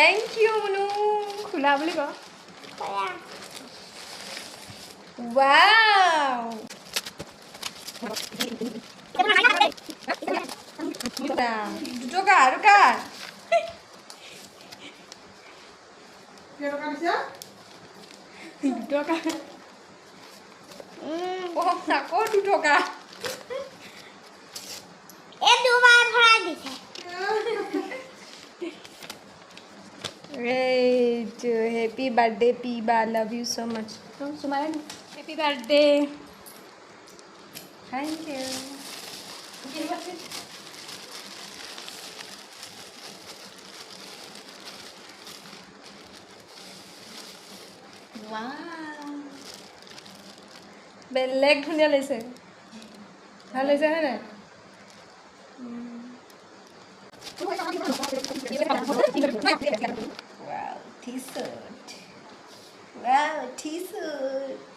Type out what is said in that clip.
Thank you Munu খোলা বুলি ক Wow! দুটো কার কার দুটো কার ও আকৌ দুটো কার এ দুবার ভরা দিছে Great. Happy birthday, Piba. Love you so much. Sumala. Happy birthday. Thank you. Wow. বেলেগ ধুনীয়া লাগিছে ভাল লাগিছে হয় নাই Wow, t-shirt. Wow, t-shirt.